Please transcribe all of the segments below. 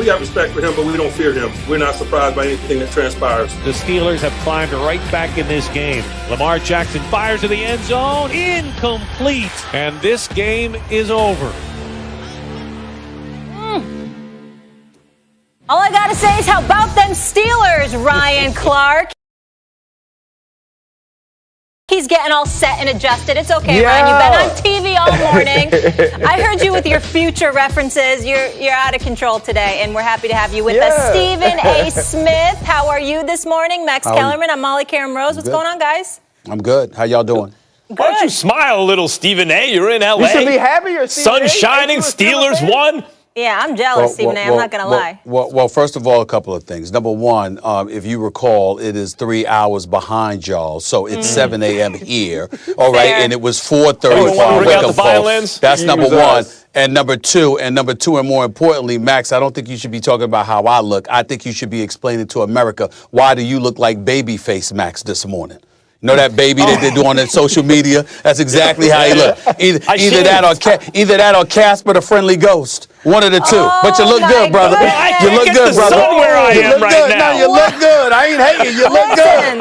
We got respect for him, but we don't fear him. We're not surprised by anything that transpires. The Steelers have climbed right back in this game. Lamar Jackson fires to the end zone. Incomplete. And this game is over. All I got to say is how about them Steelers, Ryan Clark? He's getting all set and adjusted. It's okay, Ryan. You've been on TV all morning. I heard you with your future references. You're out of control today, and we're happy to have you with us. Stephen A. Smith, how are you this morning? Max Kellerman, I'm Molly Karam Rose. What's going on, guys? I'm good. How y'all doing? Good. Why don't you smile a little, Stephen A.? You're in L.A. You should be happier, Stephen A. Sun shining, Steelers won. Yeah, I'm jealous, Stephen A. I'm not going to lie. Well, first of all, a couple of things. Number one, if you recall, it is 3 hours behind y'all, so it's 7 a.m. here. All right, and it was 4:30 for our wake-up call. That's number one. And number two, and more importantly, Max, I don't think you should be talking about how I look. I think you should be explaining to America, why do you look like Babyface Max this morning? You know that baby that they do on that social media? That's exactly how he look. Either that or Casper the Friendly Ghost. One of the two. But you look good, brother. You look good, brother. Where I am right now. No, you look good. I ain't hating. You look good.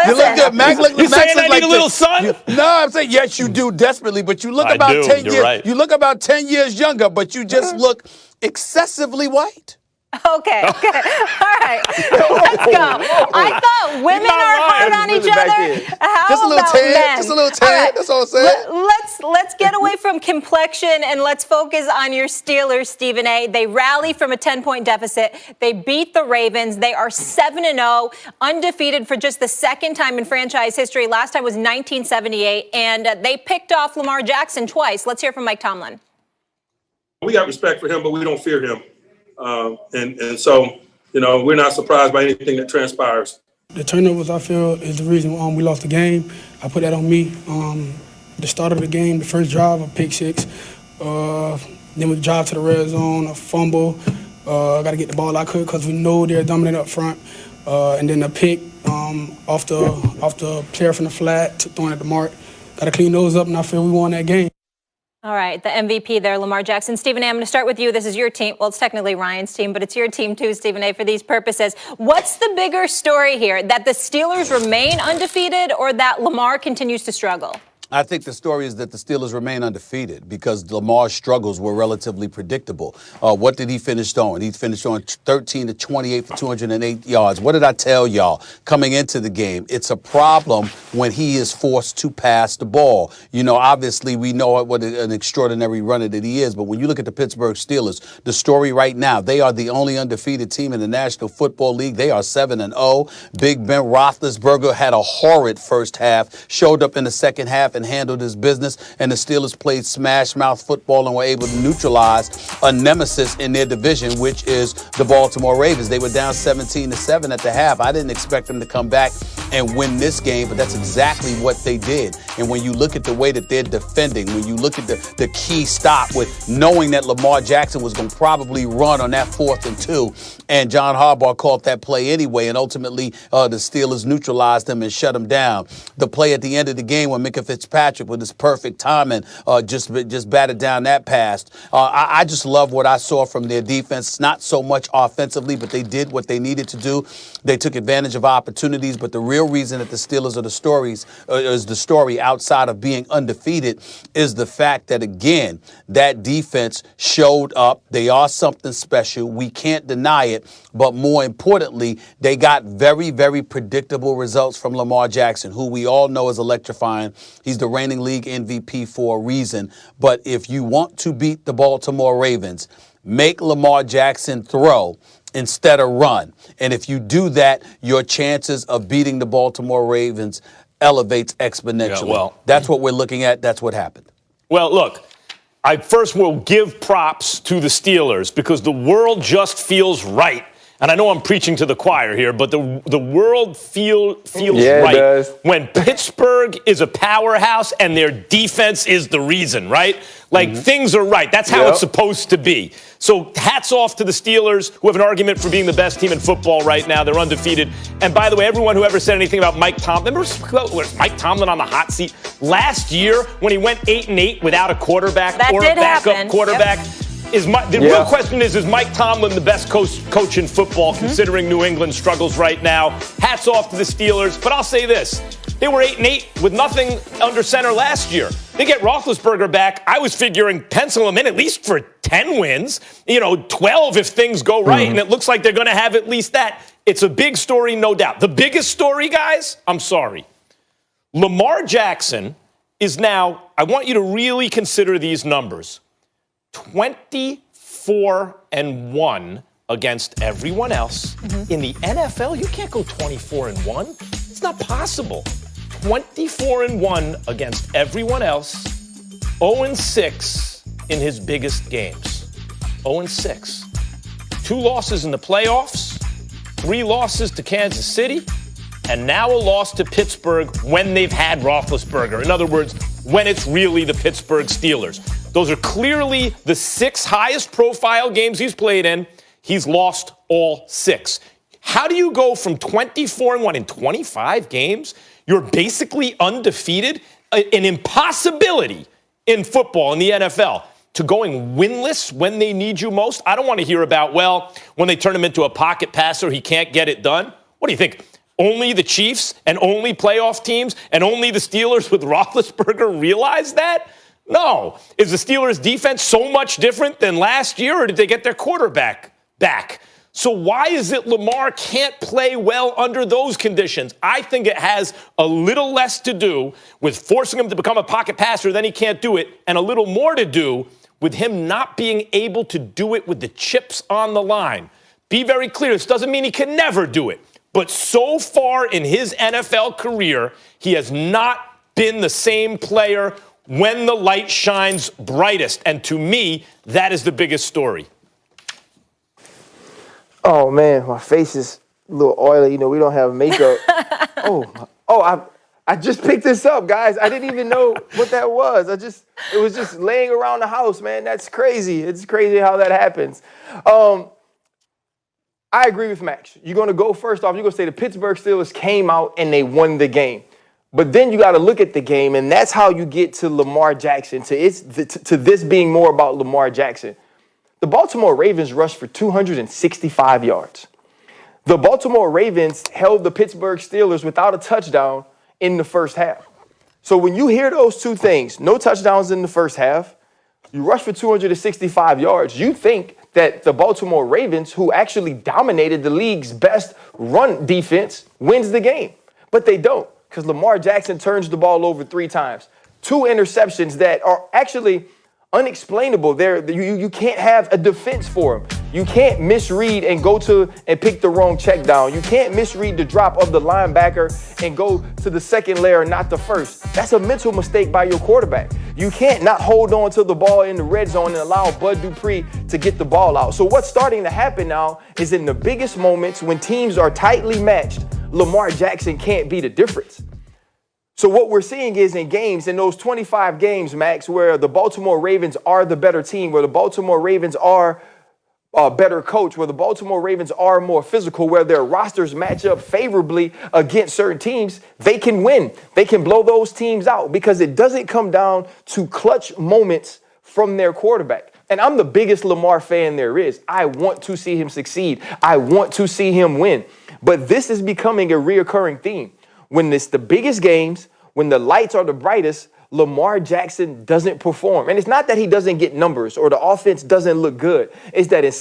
You look good. Max, you saying I need a little sun? No, I'm saying yes, you do desperately, but you look about 10 years. Right. You look about 10 years younger, but you just look excessively white. Okay. All right. Let's go. I thought women are hard on each other. How just a little about tan. men? Just a little tan. Right. That's all I'm saying. Let's get away from complexion and let's focus on your Steelers, Stephen A. They rally from a 10-point deficit. They beat the Ravens. They are 7-0, undefeated for just the second time in franchise history. Last time was 1978, and they picked off Lamar Jackson twice. Let's hear from Mike Tomlin. We got respect for him, but we don't fear him. And so, we're not surprised by anything that transpires. The turnovers, I feel, is the reason we lost the game. I put that on me. The start of the game, the first drive, a pick six. Then we drive to the red zone, a fumble. I got to get the ball out quick because we know they're dominant up front. And then a pick off the player from the flat, throwing at the mark. Got to clean those up, and I feel we won that game. All right, the MVP there, Lamar Jackson. Stephen A., I'm going to start with you. This is your team. Well, it's technically Ryan's team, but it's your team too, Stephen A., for these purposes. What's the bigger story here, that the Steelers remain undefeated or that Lamar continues to struggle? I think the story is that the Steelers remain undefeated because Lamar's struggles were relatively predictable. What did he finish on? He finished on 13 to 28 for 208 yards. What did I tell y'all coming into the game? It's a problem when he is forced to pass the ball. Obviously we know what an extraordinary runner that he is, but when you look at the Pittsburgh Steelers, the story right now, they are the only undefeated team in the National Football League. They are 7-0. Big Ben Roethlisberger had a horrid first half, showed up in the second half and handled his business, and the Steelers played smash mouth football and were able to neutralize a nemesis in their division, which is the Baltimore Ravens. They were down 17-7 at the half. I didn't expect them to come back and win this game, but that's exactly what they did. And when you look at the way that they're defending, when you look at the key stop with knowing that Lamar Jackson was going to probably run on that 4th and 2, and John Harbaugh called that play anyway, and ultimately the Steelers neutralized him and shut him down. The play at the end of the game when Minka Fitzpatrick with his perfect timing just batted down that pass. I just love what I saw from their defense, not so much offensively, but they did what they needed to do. They took advantage of opportunities, but the real reason that the Steelers is the story outside of being undefeated is the fact that, again, that defense showed up. They are something special. We can't deny it. But more importantly, they got very, very predictable results from Lamar Jackson, who we all know is electrifying. He's the reigning league MVP for a reason. But if you want to beat the Baltimore Ravens, make Lamar Jackson throw instead of run. And if you do that, your chances of beating the Baltimore Ravens elevates exponentially. Yeah, well, that's what we're looking at. That's what happened. Well, look, I first will give props to the Steelers because the world just feels right. And I know I'm preaching to the choir here, but the world feels right when Pittsburgh is a powerhouse and their defense is the reason, right? Like, things are right. That's how it's supposed to be. So hats off to the Steelers, who have an argument for being the best team in football right now. They're undefeated. And by the way, everyone who ever said anything about Mike Tomlin, remember was Mike Tomlin on the hot seat last year when he went 8-8 without a quarterback or a backup quarterback? Yep. The real question is Mike Tomlin the best coach in football, considering New England struggles right now? Hats off to the Steelers. But I'll say this. They were 8-8 with nothing under center last year. They get Roethlisberger back. I was figuring pencil him in at least for 10 wins, 12 if things go right, and it looks like they're going to have at least that. It's a big story, no doubt. The biggest story, guys, I'm sorry. Lamar Jackson is now, I want you to really consider these numbers, 24-1 against everyone else. In the NFL, you can't go 24-1. It's not possible. 24-1 against everyone else. 0-6 in his biggest games. 0-6. 2 losses in the playoffs. 3 losses to Kansas City. And now a loss to Pittsburgh when they've had Roethlisberger. In other words, when it's really the Pittsburgh Steelers. Those are clearly the 6 highest profile games he's played in. He's lost all 6. How do you go from 24-1 in 25 games? You're basically undefeated, an impossibility in football, in the NFL, to going winless when they need you most. I don't want to hear about, when they turn him into a pocket passer, he can't get it done. What do you think? Only the Chiefs and only playoff teams and only the Steelers with Roethlisberger realize that? No. Is the Steelers' defense so much different than last year, or did they get their quarterback back? So why is it Lamar can't play well under those conditions? I think it has a little less to do with forcing him to become a pocket passer, then he can't do it, and a little more to do with him not being able to do it with the chips on the line. Be very clear, this doesn't mean he can never do it. But so far in his NFL career, he has not been the same player when the light shines brightest. And to me, that is the biggest story. Oh, man, my face is a little oily. We don't have makeup. I just picked this up, guys. I didn't even know what that was. It was just laying around the house, man. That's crazy. It's crazy how that happens. I agree with Max. You're going to go first off. You're going to say the Pittsburgh Steelers came out and they won the game. But then you got to look at the game, and that's how you get to Lamar Jackson, to this being more about Lamar Jackson. The Baltimore Ravens rushed for 265 yards. The Baltimore Ravens held the Pittsburgh Steelers without a touchdown in the first half. So when you hear those two things, no touchdowns in the first half, you rush for 265 yards, you think that the Baltimore Ravens, who actually dominated the league's best run defense, wins the game. But they don't, because Lamar Jackson turns the ball over 3 times. 2 interceptions that are actually unexplainable. You can't have a defense for him. You can't misread and go to and pick the wrong check down. You can't misread the drop of the linebacker and go to the second layer, not the first. That's a mental mistake by your quarterback. You can't not hold on to the ball in the red zone and allow Bud Dupree to get the ball out. So what's starting to happen now is in the biggest moments when teams are tightly matched, Lamar Jackson can't be the difference. So what we're seeing is in games, in those 25 games, Max, where the Baltimore Ravens are the better team, where the Baltimore Ravens are a better coach, where the Baltimore Ravens are more physical, where their rosters match up favorably against certain teams, they can win. They can blow those teams out because it doesn't come down to clutch moments from their quarterback. And I'm the biggest Lamar fan there is. I want to see him succeed. I want to see him win. But this is becoming a reoccurring theme. When it's the biggest games, when the lights are the brightest, Lamar Jackson doesn't perform. And it's not that he doesn't get numbers or the offense doesn't look good. It's that in